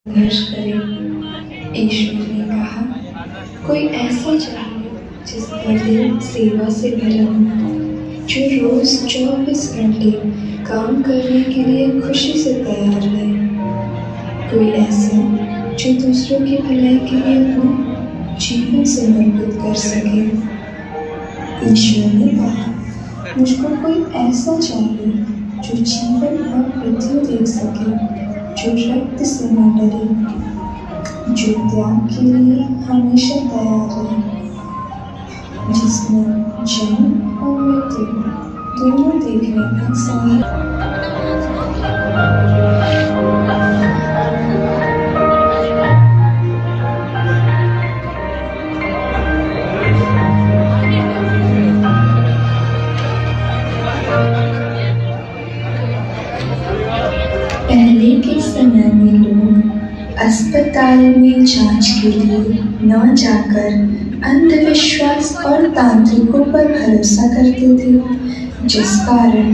संघर्ष करें। ईश्वर ने कहा, कोई ऐसा चाहिए जिसका दिल सेवा से भरा हो, जो रोज 24 घंटे काम करने के लिए खुशी से तैयार रहे। कोई ऐसा जो दूसरों की भलाई के लिए अपना जीवन समर्पित कर सके। ईश्वर ने कहा, मुझको कोई ऐसा चाहिए जो जीवन भर पृथ्वी देख सके, जो रक्त से न डरे, जो त्याग के लिए हमेशा तैयार रहे, जिसमें जन्म और मृत्यु दोनों देखने का सामर्थ्य। पहले के समय में लोग अस्पताल में जांच के लिए न जाकर अंधविश्वास और तांत्रिकों पर भरोसा करते थे, जिस कारण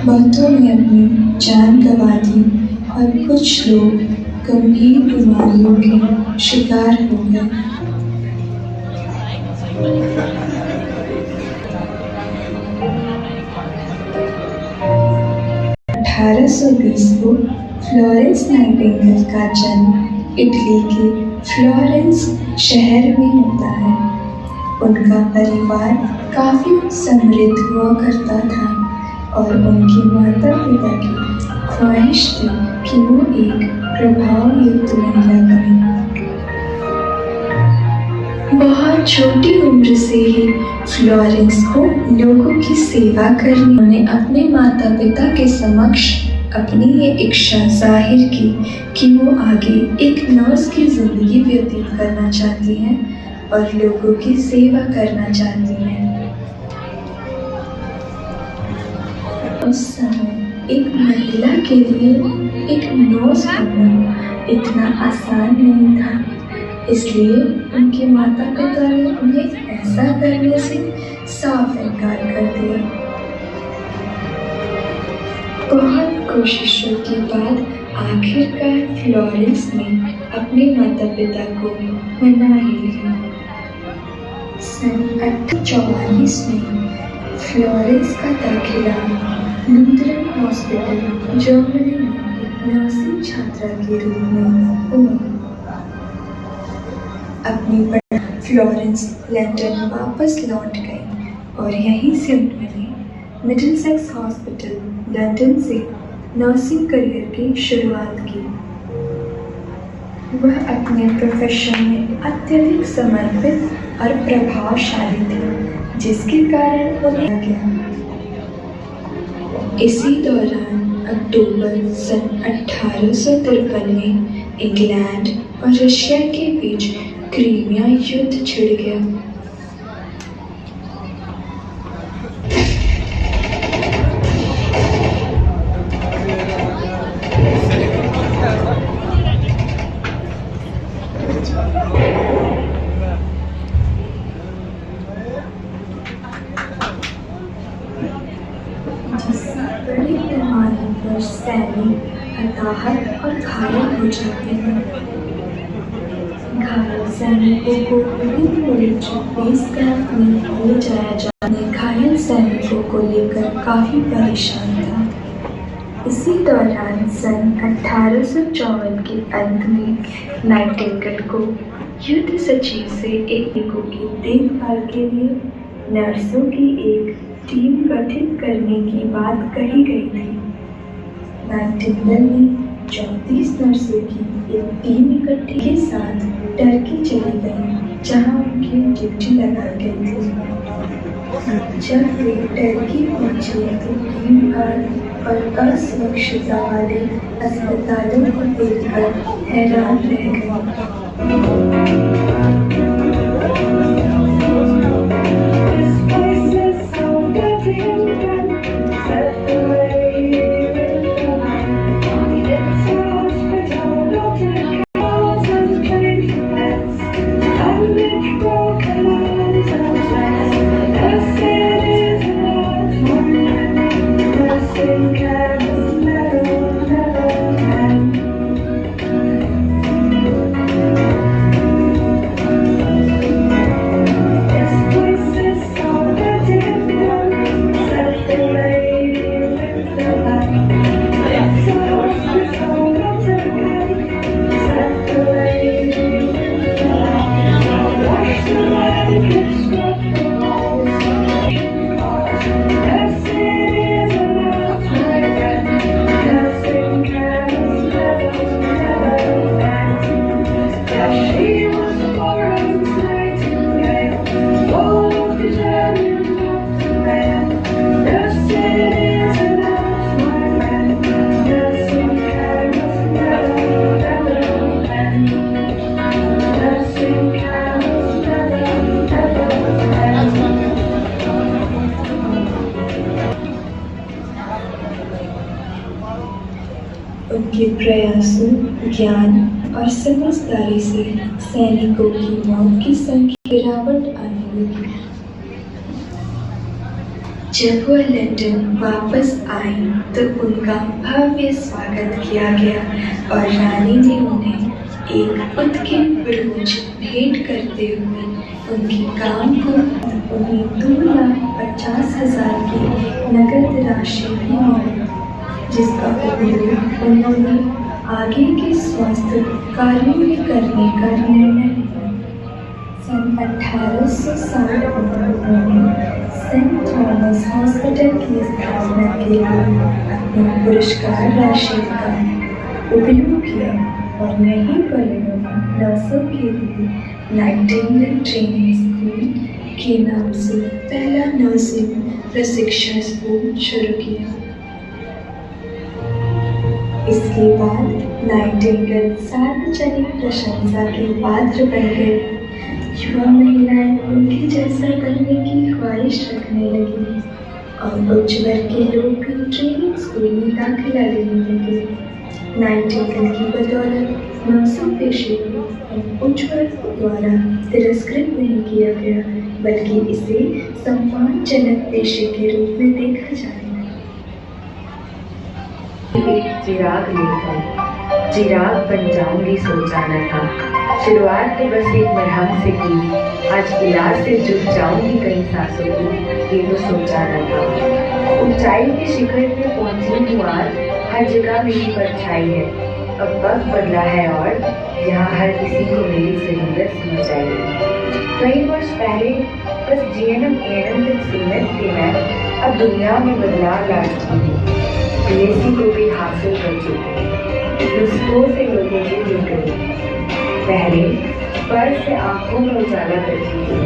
बहुतों ने अपनी जान गंवा दी और कुछ लोग गंभीर बीमारियों के शिकार हो गए। 1820 को फ्लोरेंस नाइटिंगेल का जन्म इटली के फ्लोरेंस शहर में होता है। उनका परिवार काफ़ी समृद्ध हुआ करता था और उनके माता पिता की ख्वाहिश थी कि वो एक प्रभावयुक्त महिला बने। बहुत छोटी उम्र से ही फ्लोरेंस को लोगों की सेवा करने, उन्होंने अपने माता पिता के समक्ष अपनी ये इच्छा जाहिर की कि वो आगे एक नर्स की जिंदगी व्यतीत करना चाहती हैं और लोगों की सेवा करना चाहती हैं। उस समय एक महिला के लिए एक नर्स बनना इतना आसान नहीं था, इसलिए उनके माता पिता ने उन्हें ऐसा करने से साफ इनकार कर दिया। बहुत कोशिशों के बाद आखिरकार फ्लोरेंस ने अपने माता पिता को मना ही लिया। सन 1844 में फ्लोरेंस का दाखिला लूथरन हॉस्पिटल जर्मनी में एक नर्सिंग छात्रा के रूप में हुआ। अपनी पढ़ाई फ्लोरेंस लंदन वापस लौट गई और यहीं से उन्होंने मिडिलसेक्स हॉस्पिटल लंदन से नर्सिंग करियर की शुरुआत की। वह अपने प्रोफेशन में अत्यधिक समर्पित और प्रभावशाली थे, जिसके कारण उन्हें गया। इसी दौरान अक्टूबर सन 1853 में इंग्लैंड और रशिया के बीच क्रीमिया युद्ध छिड़ गया। जिससे बड़े पैमाने पर सैनिक हताहत और घायल हो जाते हैं। घायल सैनिकों को विभिन्न मिलिट्री बेस कैंप में ले जाया जाने घायल सैनिकों को लेकर काफ़ी परेशान था। इसी दौरान सन 1854 के अंत में नाइटिंगेल को युद्ध सचिव से एक की देखभाल के लिए नर्सों की एक टीम गठित करने की बात कही गई थी। नाइटिंगेल ने 34 नर्सों की एक टीम इकट्ठी के साथ टर्की चली गई, जहां उनकी ड्यूटी लगाई गई थी। जब वे टर्की पहुंचे तो भीड़-भाड़ और अस्वच्छता वाले अस्पतालों को देखकर हैरान रह गए। प्रयासों, ज्ञान और समझदारी से सैनिकों की मौत की संख्या गिरावट आने लगी। जब वह लंदन वापस आई तो उनका भव्य स्वागत किया गया और रानी ने उन्हें एक उत्कीर्ण ब्रोच भेंट करते हुए उनके काम को उन्हें 2,50,000 की नकद राशि भी मिली, जिसका उपयोग उन्होंने आगे के स्वास्थ्य कार्यों में करने का निर्णय लिया। सन 1860 में उन्होंने सेंट थॉमस हॉस्पिटल की स्थापना के लिए अपनी पुरस्कार राशि का उपयोग किया और यहीं पर उन्होंने नर्सों के लिए नाइटिंगेल ट्रेनिंग स्कूल के नाम से पहला नर्सिंग प्रशिक्षण स्कूल शुरू किया। इसके बाद नाइटिंगेल सार्वजनिक प्रशंसा के पात्र बन गई। युवा महिलाएं उनके जैसा बनने की ख्वाहिश रखने लगी और उच्च वर्ग के लोग भी ट्रेनिंग स्कूल में दाखिला लेने लगे। नाइटिंगेल की बदौलत नर्सिंग पेशे को उच्च वर्ग द्वारा तिरस्कृत नहीं किया गया, बल्कि इसे सम्मानजनक पेशे के रूप में देखा जाने लगा। एक चिराग लेकर चिराग बन जाऊंगी सोचा न था। शुरुआत तो बस एक मरहम से की, आज इलाज से जुट जाऊंगी कई सांसों की, ये तो सोचा न था। ऊंचाई के शिखर पे पहुंची हूँ आज, हर जगह मेरी परछाई है। अब वक्त बदला है और यहाँ हर किसी को मेरी जरूरत समझ आई। कई वर्ष पहले बस GNM ANM तक सीमित थी मैं, अब दुनिया में बदलाव ला चुकी हूँ। PhD को भी हासिल कर चुकी हूँ, नुस्खों से लोगों को जुड़ गई। पहले पर से आंखों में उजाला करती थी,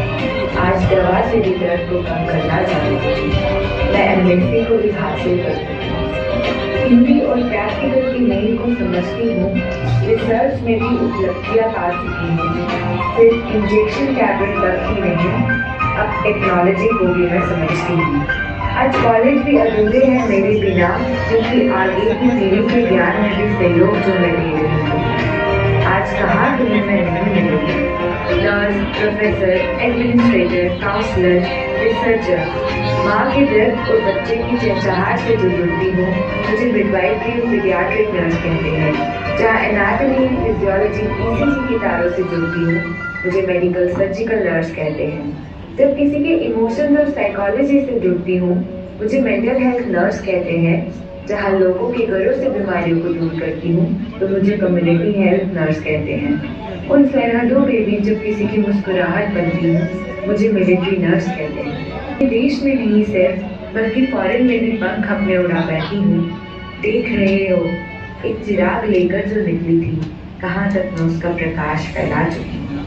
आज दवा से भी दर्द को कम करना जानती थी। मैं MSc को भी हासिल कर चुकी हूँ, थ्योरी और प्रैक्टिकल की मेल को समझती हूँ। रिसर्च में भी उपलब्धियाँ पा चुकी हूँ, सिर्फ इंजेक्शन टैबलेट तक ही नहीं, अब टेक्नोलॉजी को भी मैं समझती हूँ। आज कॉलेज भी अधूरे हैं मेरे बिना, क्योंकि आगे की पीढ़ी के ज्ञान में भी सहयोग जो मैं दे रही हूँ। आज कहाँ तुम्हें मैं नहीं मिलूंगी, nurse, professor, administrator, counsellor, researcher, माँ के दर्द और बच्चे की चहचहाहट से जो जुड़ती हूँ, मुझे मिडवाइफरी और पीडियाट्रिक नर्स कहते हैं। जहाँ एनाटॉमी, फिजियोलॉजी, ECG की तारों से जुड़ती हूँ, मुझे मेडिकल सर्जिकल नर्स कहते हैं। जब किसी के इमोशन और साइकोलॉजी से जुड़ती हूँ, मुझे मेंटल हेल्थ नर्स कहते हैं। जहाँ लोगों के घरों से बीमारियों को दूर करती हूँ, तो मुझे कम्युनिटी हेल्थ नर्स कहते हैं। उन सरहदों पे भी जब किसी की मुस्कुराहट बनती हूँ, मुझे मिलिट्री नर्स कहते हैं। देश में नहीं सिर्फ, बल्कि फॉरेन में भी पंख अपने उड़ा बैठी हूँ। देख रहे हो एक चिराग लेकर जो निकली थी, कहाँ तक मैं उसका प्रकाश फैला चुकी हूँ।